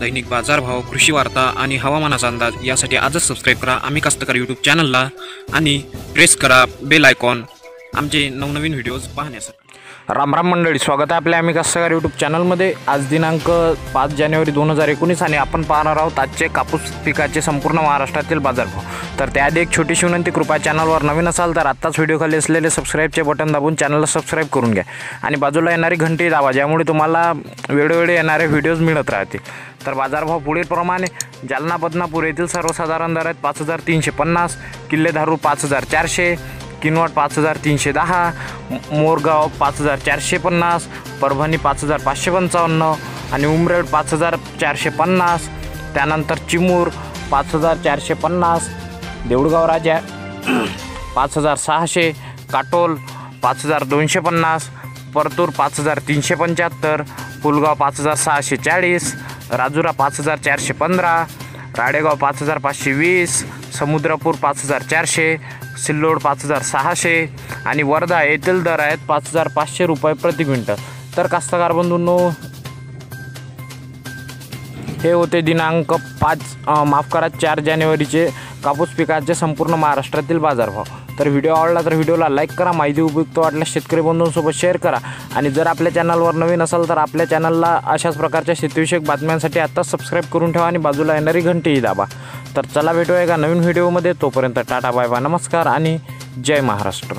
दैनिक बाजारभाव, कृषी वार्ता आणि हवामानाचा अंदाज यासाठी आजच सबस्क्राईब करा आम्ही कास्तकार यूट्यूब चॅनलला आणि प्रेस करा बेल आयकॉन आमचे नवनवीन व्हिडिओज पाहण्यासाठी। राम राम मंडळी, स्वागत आहे आपल्या आम्ही कास्तकार यूट्यूब चॅनलमध्ये। आज दिनांक 5 जानेवारी 2019 आणि आपण पाहणार आहोत आजचे कापूस पिकाचे संपूर्ण महाराष्ट्रातील बाजारभाव। तर त्याआधी एक छोटीशी विनंती, कृपया चॅनलवर नवीन असाल तर आत्ताच व्हिडिओ खाली असलेले सबस्क्राईबचे बटन दाबून चॅनलला सबस्क्राईब करून घ्या आणि बाजूला येणारी घंटी दाबा, ज्यामुळे तुम्हाला वेळोवेळी येणारे व्हिडिओज मिळत राहतील। तर बाजारभाव पुढीलप्रमाणे: जालना बदनापूर येथील सर्वसाधारण दर आहेत 5350, किल्ले धारूर 5400, किनवट 5310, मोरगाव 5450, परभणी 5555 आणि उमरेड 5450। त्यानंतर चिमूर 5450, देऊळगाव राजा 5600, काटोल 5250, परतूर 5375, पुलगाव 5640, राजुरा 5415, राडेगाव 5520, समुद्रपूर 5400, सिल्लोड 5600 आणि वर्धा येथील दर आहेत 5500 रुपये प्रति क्विंटल। तर कास्तकार बंधूंनो, हे होते दिनांक 4 जानेवारीचे कापूस पिकाचे संपूर्ण महाराष्ट्रातील बाजारभाव। तर व्हिडिओ आवडला तर व्हिडिओला लाईक करा, माहिती उपयुक्त वाटल्यास शेतकरी बंधूंसोबत शेअर करा आणि जर आपल्या चॅनलवर नवीन असाल तर आपल्या चॅनलला अशाच प्रकारच्या शेतीविषयक बातम्यांसाठी आत्ताच सबस्क्राईब करून ठेवा आणि बाजूला येणारी घंटीही दाबा। तर चला भेटूया एका नवीन व्हिडिओमध्ये, तोपर्यंत टाटा बाय बाय, नमस्कार आणि जय महाराष्ट्र।